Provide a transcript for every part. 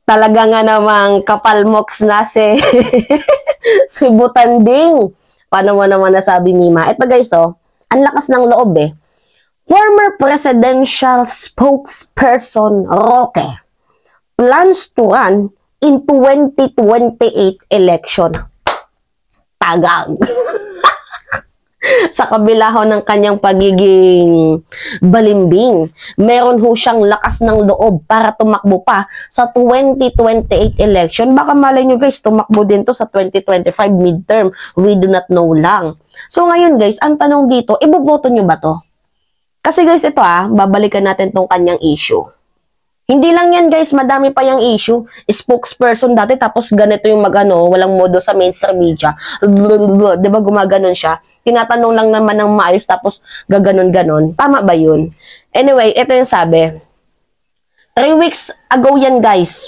Talaga nga namang kapalmoks na si, si Butanding. Paano mo naman nasabi, Mima? Ito guys, oh, ang lakas ng loob eh. Former presidential spokesperson Roque plans to run in 2028 election. Tagag. Sa kabila ho ng kanyang pagiging balimbing, meron ho siyang lakas ng loob para tumakbo pa sa 2028 election. Baka malay nyo guys, tumakbo din to sa 2025 midterm. We do not know lang. So ngayon guys, ang tanong dito, iboboto nyo ba to? Kasi guys, ito babalikan natin tong kanyang issue. Hindi lang yan guys, madami pa yung issue. Spokesperson dati, tapos ganito yung walang modo sa mainstream media. Diba gumaganon siya? Tinatanong lang naman ng maayos, tapos gaganon-ganon. Tama ba yun? Anyway, ito yung sabi. 3 weeks ago yan guys.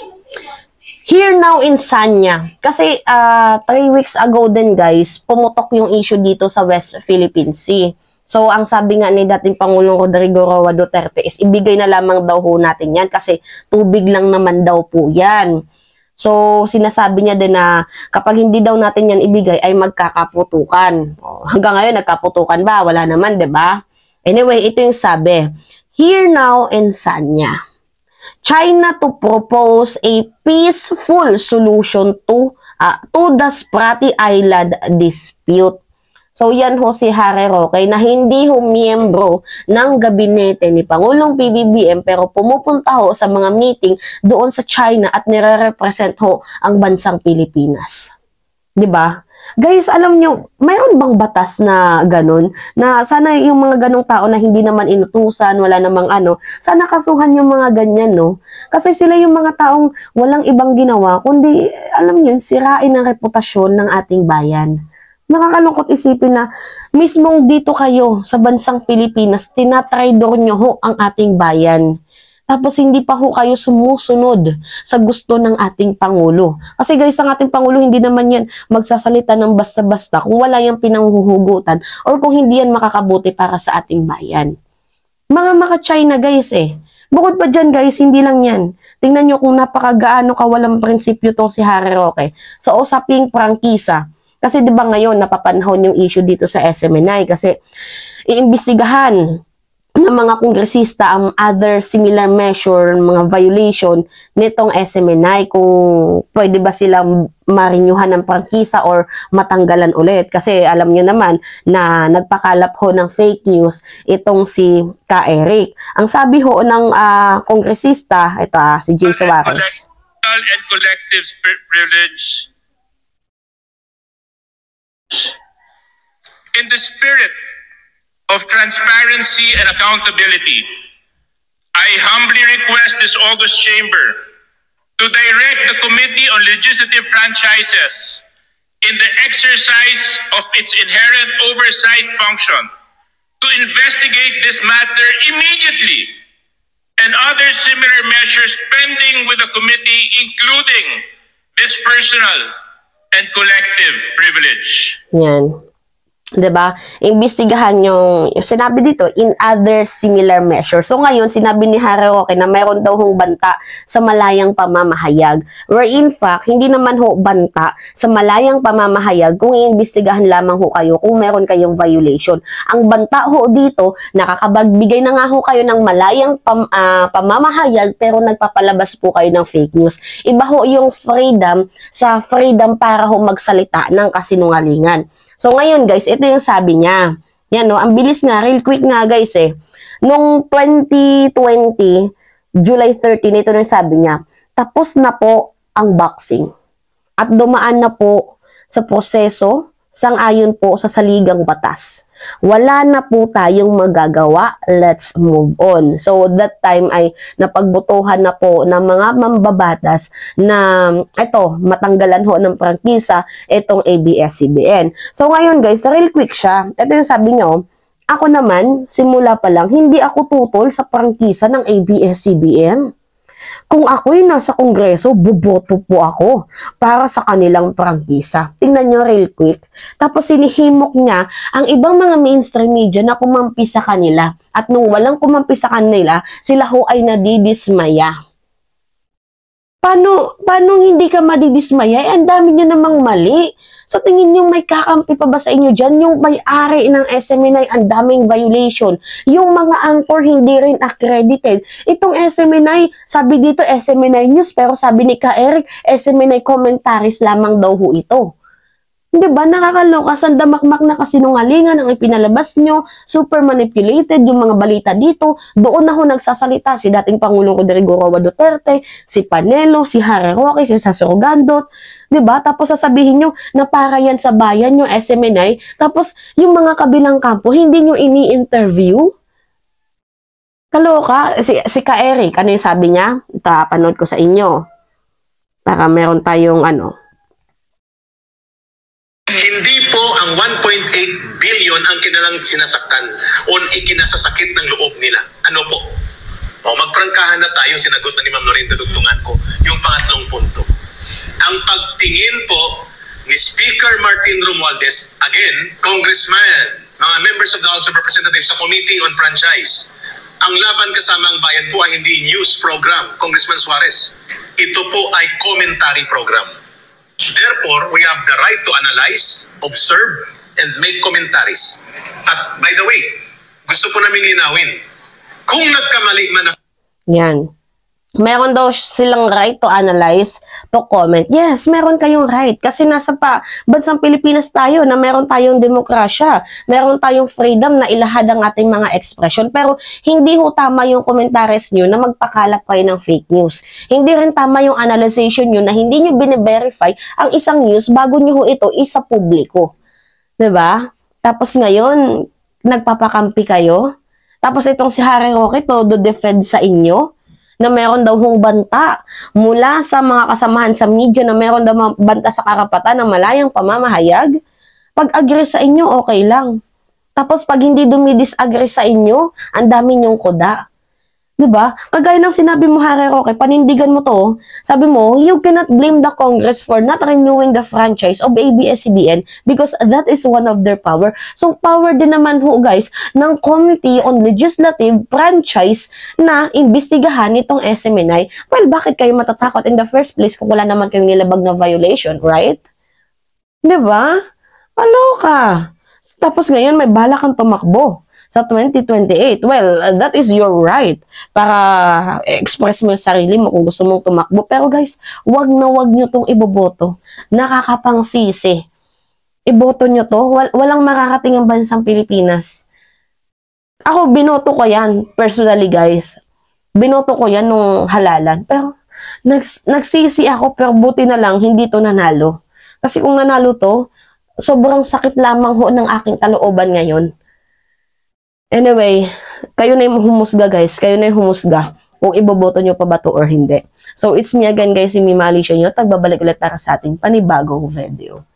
Here now in Sanya. Kasi 3 weeks ago din guys, pumutok yung issue dito sa West Philippine Sea. So, ang sabi nga ni dating Pangulong Rodrigo Roa Duterte is ibigay na lamang daw ho natin yan kasi tubig lang naman daw po yan. So, sinasabi niya din na kapag hindi daw natin yan ibigay ay magkakaputukan. Hanggang ngayon, nagkaputukan ba? Wala naman, 'di ba? Anyway, ito yung sabi. Here now in Sanya. China to propose a peaceful solution to the Sprati Island dispute. So, yan ho si Harry Roque na hindi ho miyembro ng gabinete ni Pangulong PBBM pero pumupunta ho sa mga meeting doon sa China at nire-represent ho ang bansang Pilipinas. 'Di ba? Guys, alam nyo, mayroon bang batas na ganun? Na sana yung mga ganong tao na hindi naman inutusan, wala namang sana kasuhan yung mga ganyan, no? Kasi sila yung mga taong walang ibang ginawa, kundi, alam nyo, sirain ang reputasyon ng ating bayan. Nakakalungkot isipin na mismong dito kayo sa bansang Pilipinas, tinatraidor nyo ho ang ating bayan. Tapos hindi pa ho kayo sumusunod sa gusto ng ating Pangulo. Kasi guys, ang ating Pangulo hindi naman yan magsasalita ng basta-basta kung wala yung pinanghuhugutan or kung hindi yan makakabuti para sa ating bayan. Mga maka-China guys Bukod pa dyan guys, hindi lang yan. Tingnan nyo kung napakagaano kawalang prinsipyo tong si Harry Roque sa usaping prangkisa. Kasi 'di ba ngayon napapanahon yung issue dito sa SMNI kasi iimbestigahan ng mga kongresista ang other similar measure, mga violation nitong SMNI kung pwede ba silang marinyuhan ng prangkisa or matanggalan ulit. Kasi alam niyo naman na nagpakalap ho ng fake news itong si Ka Eric. Ang sabi ho ng kongresista, ito si Jill Suarez. And collective privilege. In the spirit of transparency and accountability, I humbly request this August Chamber to direct the Committee on Legislative Franchises in the exercise of its inherent oversight function to investigate this matter immediately and other similar measures pending with the committee, including this personal and collective privilege. Yan. 'Di ba? Imbestigahan yung sinabi dito in other similar measures. So ngayon sinabi ni Harry Roque na mayroon daw hong banta sa malayang pamamahayag. Where in fact, hindi naman ho banta sa malayang pamamahayag kung iimbestigahan lamang ho kayo kung meron kayong violation. Ang banta ho dito, nakakabagbigay na nga ho kayo ng malayang pamamahayag pero nagpapalabas po kayo ng fake news. Iba ho yung freedom sa freedom para ho magsalita ng kasinungalingan. So, ngayon guys, ito yung sabi niya. Yan, no? Ang bilis nga, real quick nga guys Nung 2020, July 13, ito na yung sabi niya. Tapos na po ang boxing. At dumaan na po sa proseso sang-ayon po sa saligang batas. Wala na po tayong magagawa. Let's move on. So, that time ay napagbutuhan na po ng mga mambabatas na matanggalan ho ng prangkisa itong ABS-CBN. So, ngayon guys, real quick siya. Ito yung sabi niyo, ako naman, simula pa lang, hindi ako tutol sa prangkisa ng ABS-CBN. Kung ako'y nasa kongreso, buboto po ako para sa kanilang prangkisa. Tingnan nyo real quick. Tapos sinihimok niya ang ibang mga mainstream media na kumampi sa kanila. At nung walang kumampi sa kanila, sila ho ay nadidismaya. paano hindi ka madidismaya? Ang dami nyo namang mali. Sa tingin nyo may kakampi pa ba sa inyo dyan? Yung may-ari ng SMNI, ang daming violation. Yung mga anchor hindi rin accredited. Itong SMNI, sabi dito SMNI News, pero sabi ni Ka Eric, SMNI commentaries lamang daw ho ito. Di ba? Nakakaloka, sandamakmak na kasinungalingan ang ipinalabas nyo, super manipulated yung mga balita dito. Doon na ho nagsasalita si dating Pangulong Rodrigo Roa Duterte, si Panelo, si Harry Roque, si Sasurgandot. Di ba? Tapos sasabihin nyo na para yan sa bayan yung SMNI. Tapos yung mga kabilang kampo, hindi nyo ini-interview. Kaloka, si Ka Eric, ano yung sabi niya? Ito, panood ko sa inyo. Para meron tayong Hindi po ang 1.8 billion ang kinalang sinasaktan o ikinasasakit ng loob nila. Ano po? O magprangkahan na tayo, sinagot na ni Ma'am Lorinda Dugtungan ko, yung pangatlong punto. Ang pagtingin po ni Speaker Martin Romualdez, again, Congressman, mga members of the House of Representatives sa Committee on Franchise, ang Laban Kasamang Bayan po ay hindi news program, Congressman Suarez. Ito po ay commentary program. Therefore, we have the right to analyze, observe, and make commentaries. At by the way, gusto ko namin linawin, kung nagkamali man yan. Meron daw silang right to analyze, to comment. Yes, meron kayong right. Kasi nasa bansang Pilipinas tayo na meron tayong demokrasya. Meron tayong freedom na ilahad ang ating mga expression. Pero hindi ho tama yung commentaries nyo na magpakalat kayo ng fake news. Hindi rin tama yung analyzation nyo na hindi nyo bine-verify ang isang news bago nyo ho ito isa publiko. Diba? Tapos ngayon, nagpapakampi kayo. Tapos itong si Harry Roque, todo defend sa inyo na meron daw hong banta mula sa mga kasamahan sa media na meron daw banta sa karapatan ng malayang pamamahayag. Pag agree sa inyo, okay lang. Tapos pag hindi dumidisagree sa inyo, ang dami nyong kuda. Diba? Kagaya ng sinabi mo, Harry Roque, panindigan mo to. Sabi mo, you cannot blame the Congress for not renewing the franchise of ABS-CBN because that is one of their power. So, power din naman ho, guys, ng Committee on Legislative Franchise na imbestigahan itong SMNI. Well, bakit kayo matatakot in the first place kung wala naman kayong nilabag na violation, right? Diba? Kaloka. Tapos ngayon, may balak kang tumakbo sa 2028. Well, that is your right para express mo yung sarili mo kung gusto mong tumakbo. Pero guys, wag na wag nyo tong iboboto. Nakakapangsisi. Iboto nyo to. Walang makakating ang bansang Pilipinas. Ako, binoto ko yan. Personally, guys. Binoto ko yan nung halalan. Pero, nagsisi ako, pero buti na lang, hindi to nanalo. Kasi kung nanalo to, sobrang sakit lamang ho ng aking kalooban ngayon. Anyway, kayo na yung humusga, guys. Kayo na yung humusga kung iboboto nyo pa ba to or hindi. So, it's me again, guys, si Mima Alicia nyo. Tagbabalik ulit para sa ating panibagong video.